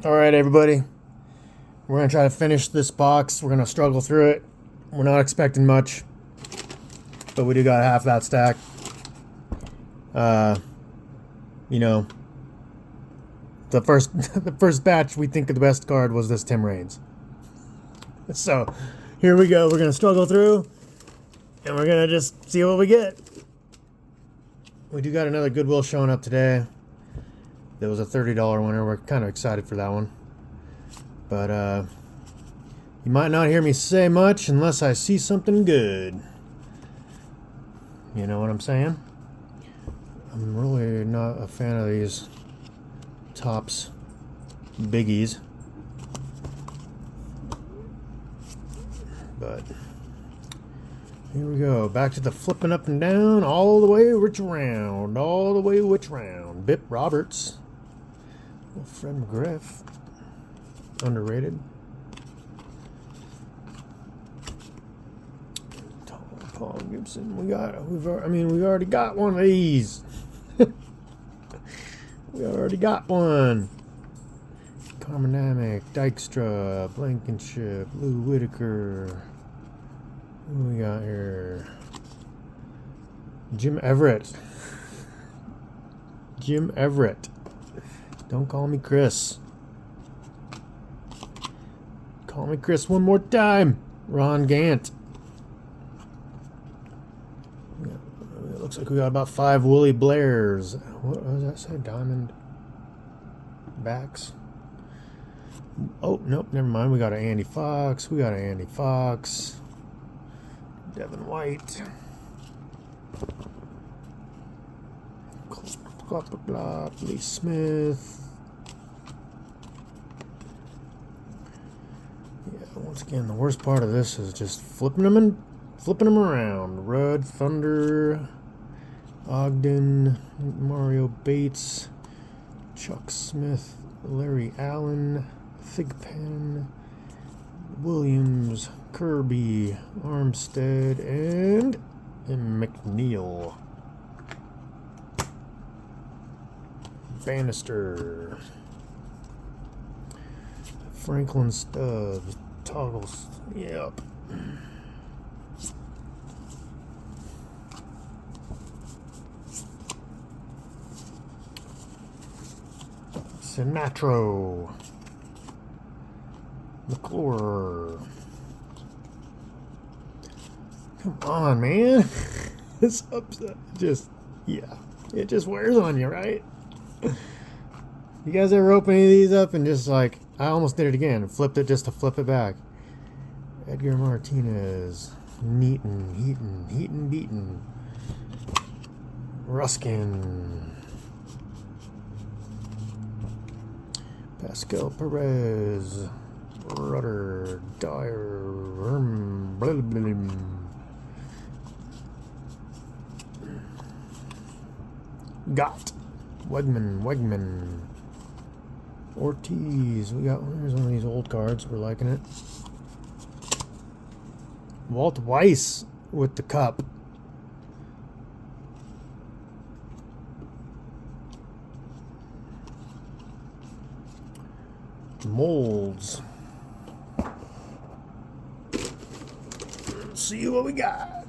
All right, everybody. We're going to try to finish this box. We're going to struggle through it. We're not expecting much, but we do got half that stack. You know, the first batch we think of the best card was this Tim Raines. So, here we go. We're going to struggle through, and we're going to just see what we get. We do got another Goodwill showing up today. There was a $30 winner. We're kind of excited for that one. But, you might not hear me say much unless I see something good. You know what I'm saying? I'm really not a fan of these Topps biggies. But here we go. Back to the flipping up and down, all the way which round. All the way which round. Bip Roberts. Fred McGriff. Underrated. Paul Gibson. We already got one of these. We already got one. Carmenamic, Dykstra, Blankenship, Lou Whitaker. Who we got here? Jim Everett. Jim Everett. Don't call me Chris. Call me Chris one more time. Ron Gant. It looks like we got about 5 Willie Blairs. What does that say? Diamond backs. Oh, nope, never mind. We got an Andy Fox. Devin White. Lee Smith. Yeah, once again, the worst part of this is just flipping them around. Rudd, Thunder, Ogden, Mario Bates, Chuck Smith, Larry Allen, Thigpen, Williams, Kirby, Armstead, and McNeil. Bannister. Franklin Stubbs. Toggles. Yep. Sinatro. McClure. Come on, man. This upset it just wears on you, right? You guys ever open any of these up and just like, I almost did it again, flipped it just to flip it back. Edgar Martinez, Heaton, Beaton, Ruskin, Pascal Perez, Rudder, Dyer, Gott, Wegman, Ortiz. Here's one of these old cards. We're liking it. Walt Weiss with the cup. Molds. Let's see what we got.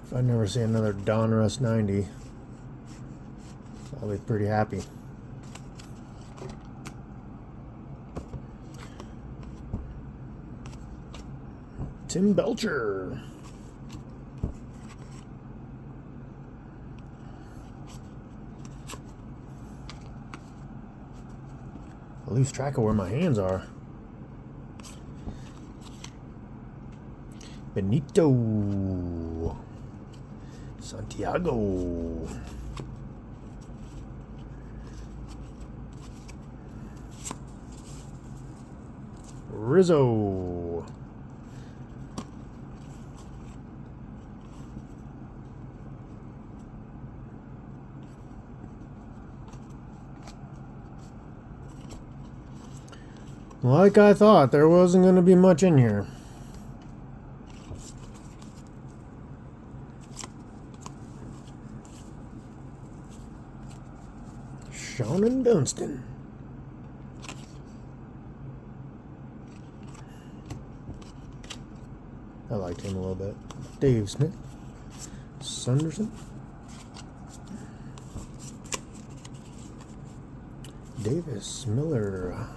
If I never see another Donruss 90, I'll be pretty happy. Tim Belcher. I lose track of where my hands are. Benito. Santiago. Rizzo. Like I thought, there wasn't going to be much in here. Sean and Dunston. I liked him a little bit. Dave Smith. Sunderson. Davis. Miller.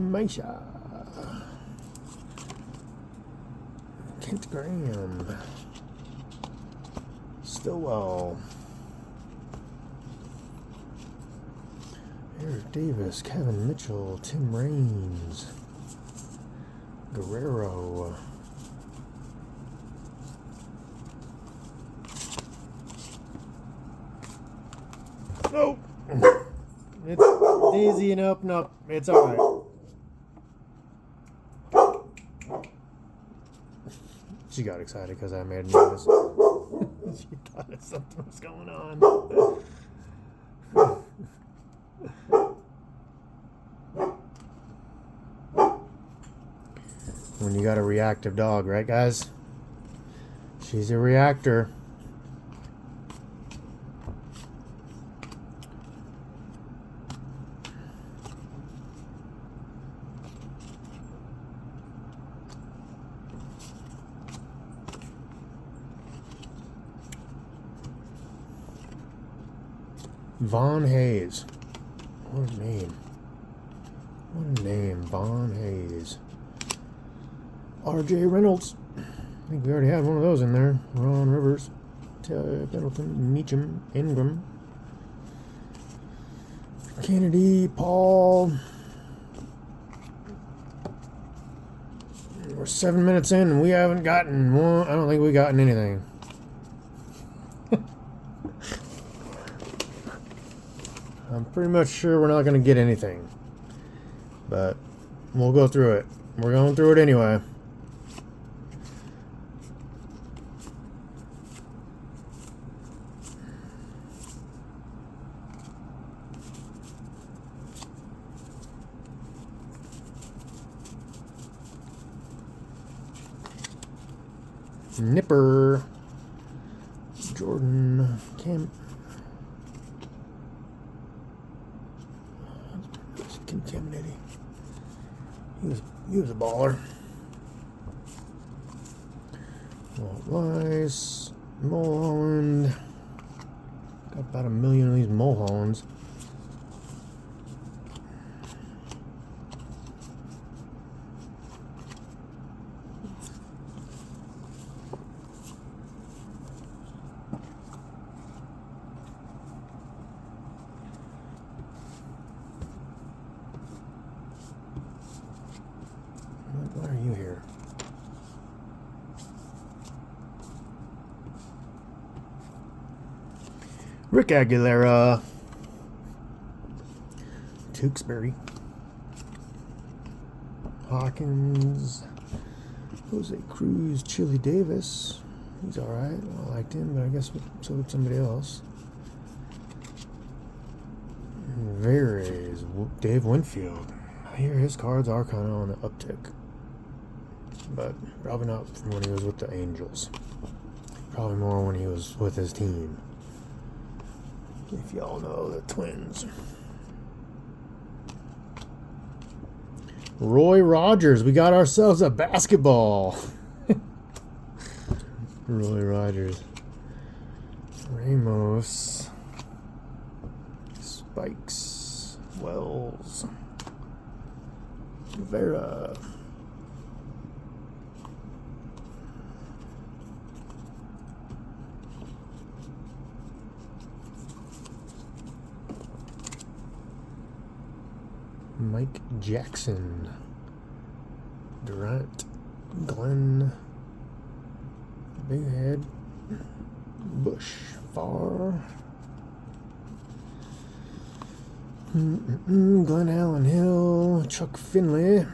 Maisha. Kent Graham. Stillwell. Eric Davis, Kevin Mitchell, Tim Raines, Guerrero. Oh! It's Daisy and up and up. It's alright. She got excited because I made noise. She thought something was going on. When you got a reactive dog, right, guys? She's a reactor. Von Hayes. What a name. What a name. Von Hayes. R.J. Reynolds. I think we already had one of those in there. Ron Rivers. Pendleton. Meacham. Ingram. Kennedy. Paul. We're 7 minutes in and we haven't gotten one. I don't think we've gotten anything. I'm pretty much sure we're not going to get anything. But we'll go through it. We're going through it anyway. Nipper. Jordan. Cam. Contaminated. He was a baller. Walt Weiss. Mulholland. Got about 1 million of these Mulhollands. Why are you here? Rick Aguilera. Tewksbury. Hawkins. Jose Cruz. Chili Davis. He's alright. I liked him, but I guess so did somebody else. Varys. Dave Winfield. I hear his cards are kind of on the uptick. But probably not from when he was with the Angels. Probably more when he was with his team. If y'all know the Twins. Roy Rogers. We got ourselves a basketball. Roy Rogers. Ramos. Spikes. Wells. Vera. Mike Jackson. Durant. Glenn. Big Head. Bush. Farr. Glenn Allen Hill, Chuck Finley.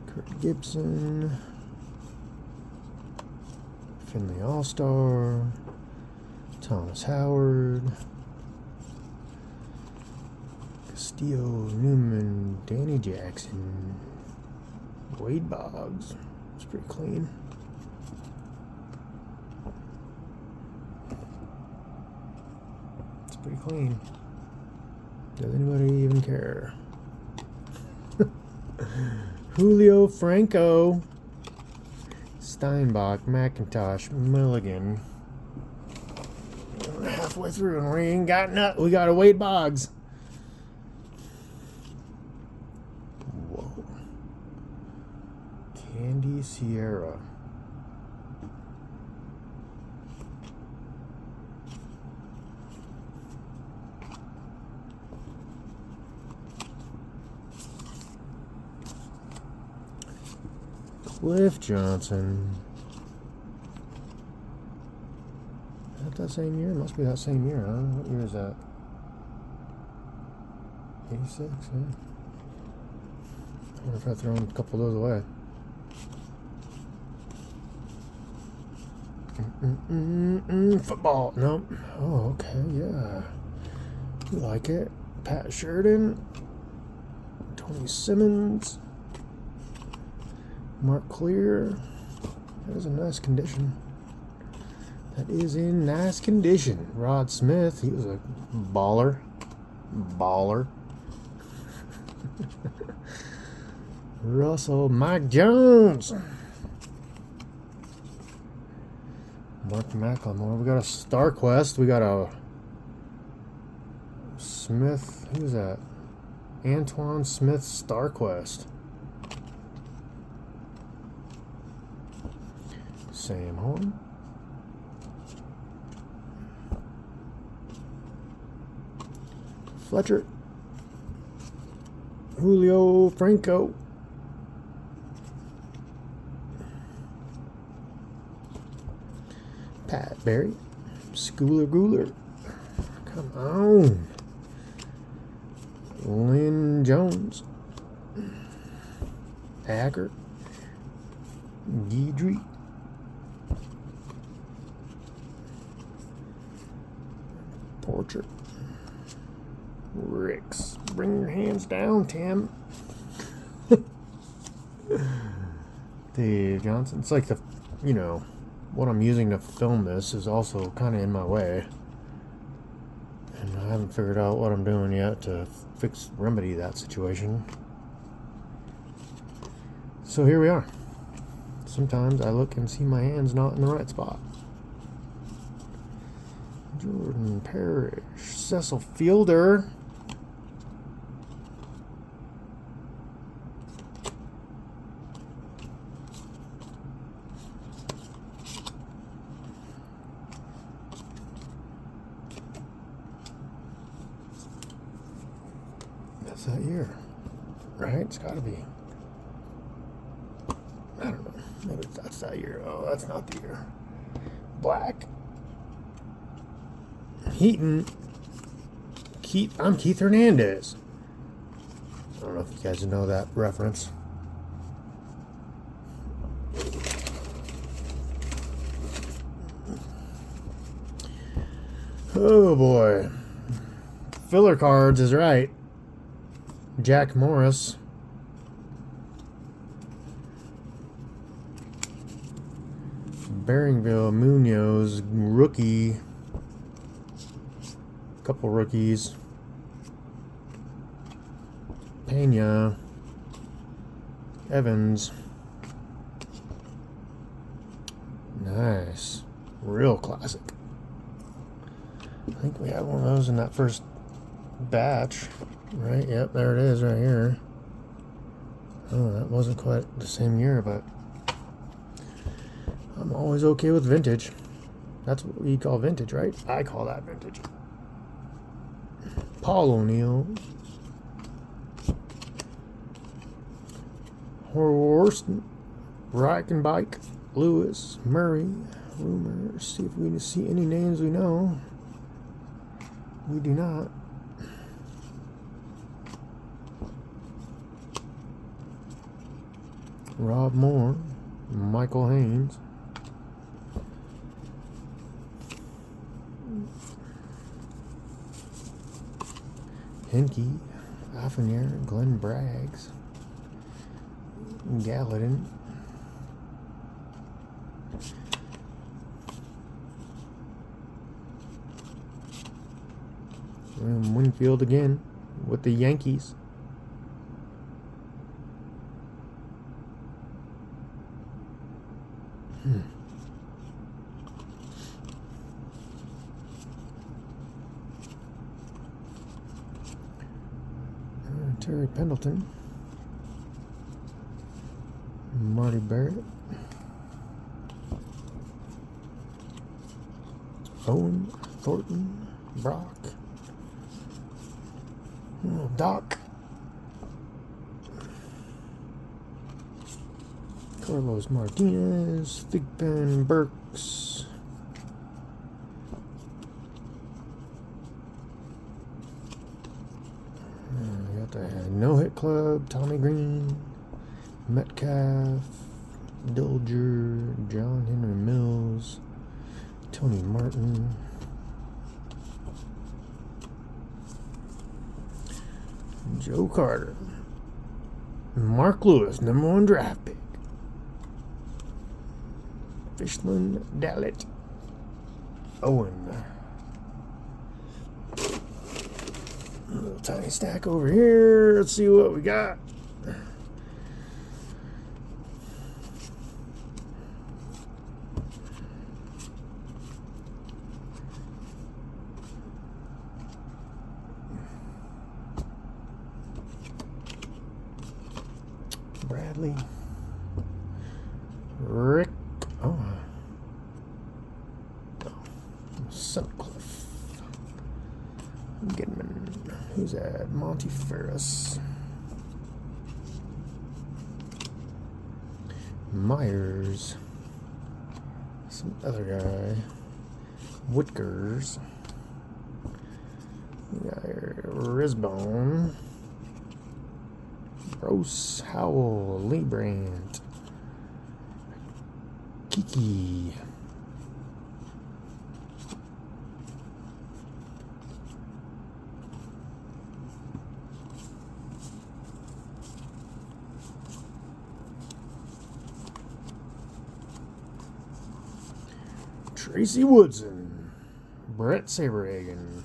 Kurt Gibson. Finley All-Star. Thomas Howard. Castillo, Newman, Danny Jackson. Wade Boggs. It's pretty clean. It's pretty clean. Does anybody even care? Julio Franco. Steinbach, McIntosh, Milligan. We're halfway through and we ain't got nothing. We got a Wade Boggs. Whoa. Candy Sierra. Cliff Johnson. Is that same year? It must be that same year, huh? What year is that? 86, yeah. I wonder if I've thrown a couple of those away. Football. Nope. Oh, okay, yeah. You like it. Pat Sheridan. Tony Simmons. Mark Clear. That is in nice condition. That is in nice condition. Rod Smith. He was a baller. Baller. Russell. Mike Jones. Mark McLemore. We got a StarQuest. We got a Smith. Who's that? Antoine Smith StarQuest. Sam Horn. Fletcher. Julio Franco. Pat Barry. Schooler Gooler. Come on. Lynn Jones. Acker. Guidry. Portrait. Ricks. Bring your hands down, Tim. Dave Johnson. It's like what I'm using to film this is also kind of in my way. And I haven't figured out what I'm doing yet to remedy that situation. So here we are. Sometimes I look and see my hands not in the right spot. Jordan Parrish, Cecil Fielder. That's that year, right? It's got to be. I don't know. Maybe that's that year. Oh, that's not the year. Black. Heaton. I'm Keith Hernandez. I don't know if you guys know that reference. Oh boy. Filler cards is right. Jack Morris. Barringville Munoz, rookie. Couple rookies. Pena. Evans. Nice. Real classic. I think we had one of those in that first batch. Right? Yep, there it is right here. Oh, that wasn't quite the same year, but I'm always okay with vintage. That's what we call vintage, right? I call that vintage. Paul O'Neill. Horst. Reichenbach. Lewis. Murray. Rumors. See if we see any names we know. We do not. Rob Moore, Michael Haynes. Henke, Affinier, Glenn Braggs, Gallatin. Winfield again with the Yankees. Terry Pendleton, Marty Barrett, Owen Thornton, Brock, Doc, Carlos Martinez, Thigpen Burks, we got the No Hit Club, Tommy Green, Metcalf, Dilger, John Henry Mills, Tony Martin, Joe Carter, Mark Lewis, #1 draft pick, Fishland Dallet, Owen. A little tiny stack over here. Let's see what we got. Bradley, Rick, Sutcliffe, Gidman, who's that? Monty Ferris, Myers, some other guy, Whitkers, Risbone, Rose Howell, Lee Brandt, Kiki, Tracy Woodson, Brett Saberhagen,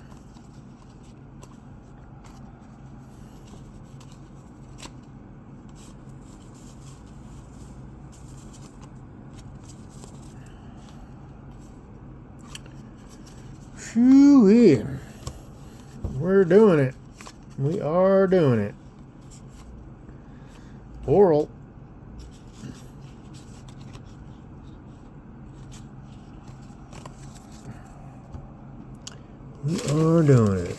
Phew-wee. We're doing it. We are doing it. Oral. We are doing it.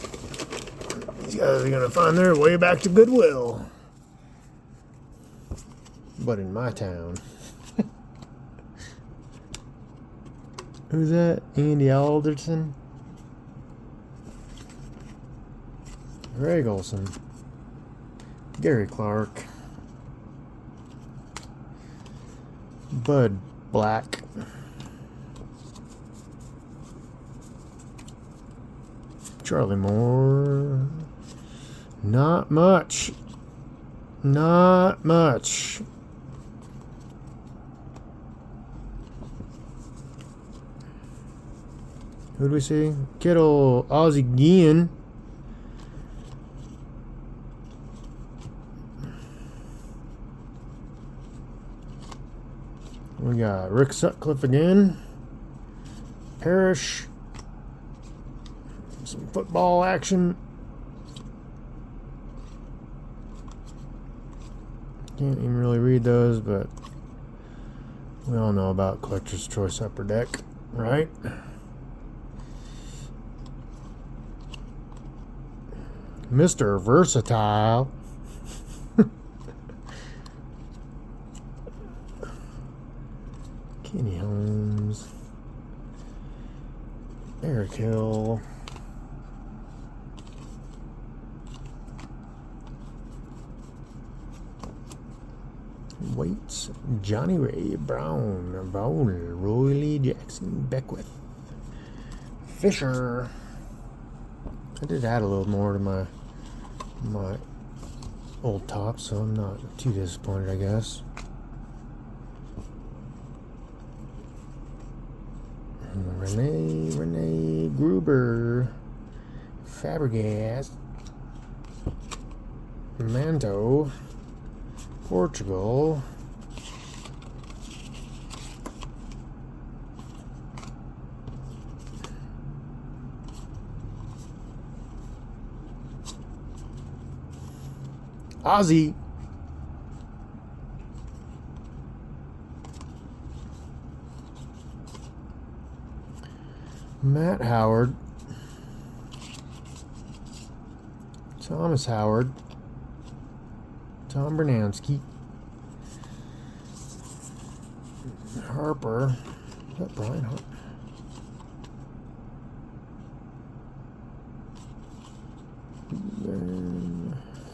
These guys are going to find their way back to Goodwill. But in my town. Who's that? Andy Alderson? Greg Olson, Gary Clark, Bud Black, Charlie Moore. Not much. Not much. Who do we see? Kittle, Ozzie Guillen. We got Rick Sutcliffe again. Parrish. Some football action. Can't even really read those, but we all know about Collector's Choice Upper Deck, right? Mr. Versatile. Kenny Holmes. Eric Hill. Waits, Johnny Ray, Brown, Roy Lee Jackson, Beckwith, Fisher. I did add a little more to my old top, so I'm not too disappointed, I guess. Renee Gruber, Fabregas, Manto, Portugal, Ozzy, Matt Howard, Thomas Howard, Tom Bernansky, Harper, is that Brian Harper?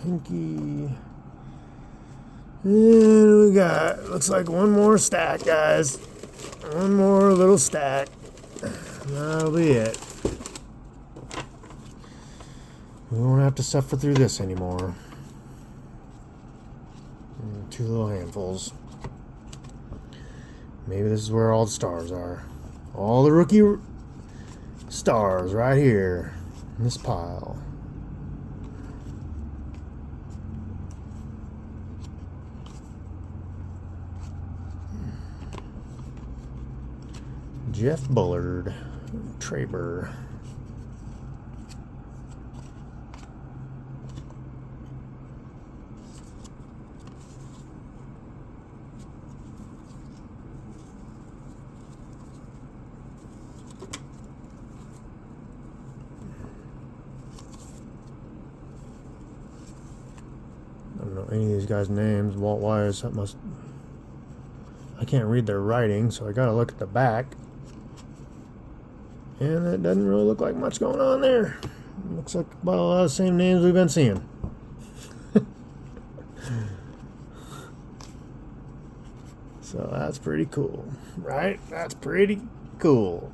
Hinky. And we got, looks like one more stack, guys. One more little stack. That'll be it. We won't have to suffer through this anymore. Two little handfuls. Maybe this is where all the stars are. All the rookie stars right here in this pile. Jeff Bullard, Traber. I don't know any of these guys' names. Walt Wise, that must... I can't read their writing, so I gotta look at the back. And it doesn't really look like much going on there. Looks like about a lot of the same names we've been seeing. So that's pretty cool, right? That's pretty cool.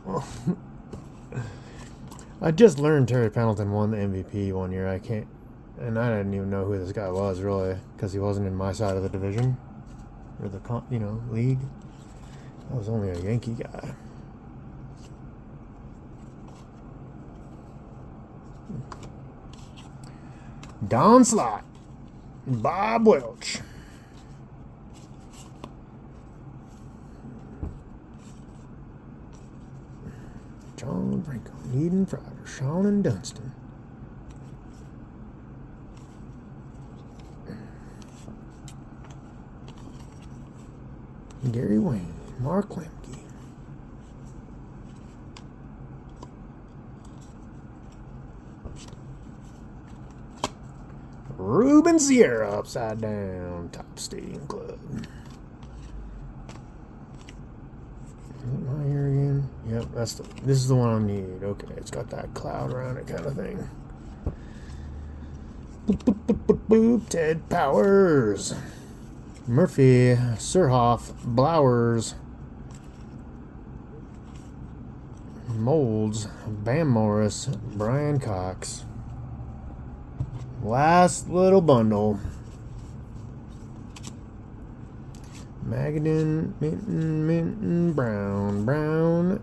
I just learned Terry Pendleton won the MVP one year. I didn't even know who this guy was really, because he wasn't in my side of the division or the league. I was only a Yankee guy. Don Slott, Bob Welch, John Franco, Eden Fryer, Sean and Dunston, Gary Wayne, Mark Lemke, Ruben Sierra, upside down, top stadium club. Am I here again? Yep, this is the one I need. Okay, it's got that cloud around it kind of thing. Boop, boop, boop, boop, boop. Ted Powers, Murphy, Surhoff, Blowers, Molds, Bam Morris, Brian Cox. Last little bundle. Magadan, Minton, Brown,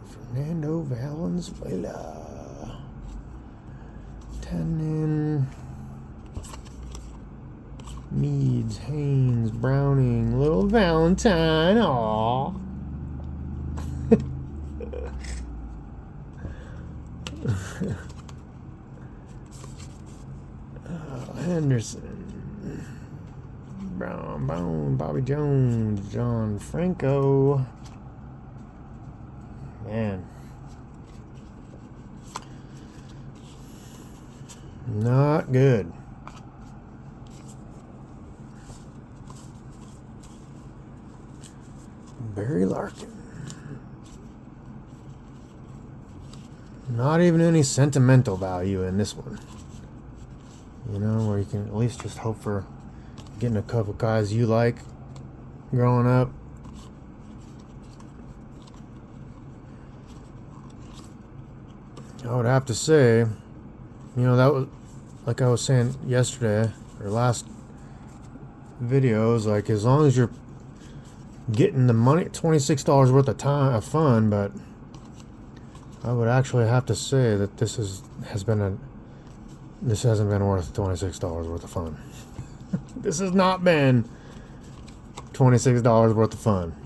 Fernando Valenzuela, Tannen, Meads, Haynes, Browning, Little Valentine, aww. Henderson, Brown, Bone, Bobby Jones, John Franco. Man. Not good. Barry Larkin. Not even any sentimental value in this one. You know, where you can at least just hope for getting a couple guys you like growing up. I would have to say, you know, that was, like I was saying yesterday, or last video, is like, as long as you're getting the money, $26 worth of time of fun, but I would actually have to say that this hasn't been worth $26 worth of fun. This has not been $26 worth of fun.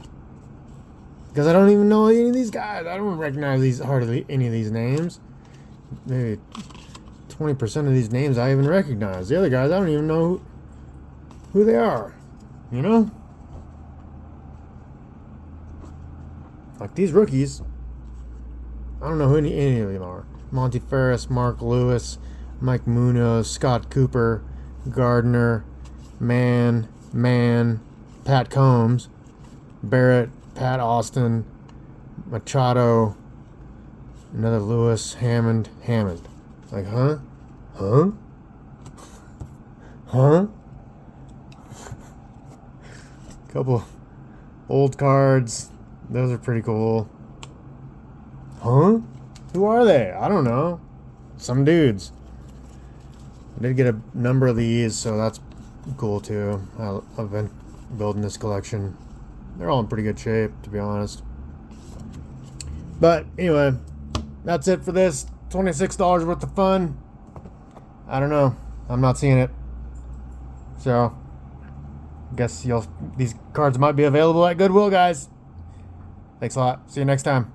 Because I don't even know any of these guys. I don't recognize hardly any of these names. Maybe 20% of these names I even recognize. The other guys, I don't even know who they are. You know? Like these rookies, I don't know who any of them are. Monty Ferris, Mark Lewis, Mike Munoz, Scott Cooper, Gardner, Mann, Pat Combs, Barrett, Pat Austin, Machado, another Lewis, Hammond. Like, huh? Couple old cards. Those are pretty cool. Huh? Who are they? I don't know. Some dudes. I did get a number of these, so that's cool too. I've been building this collection. They're all in pretty good shape, to be honest. But anyway, that's it for this. $26 worth of fun. I don't know. I'm not seeing it. So, I guess these cards might be available at Goodwill, guys. Thanks a lot. See you next time.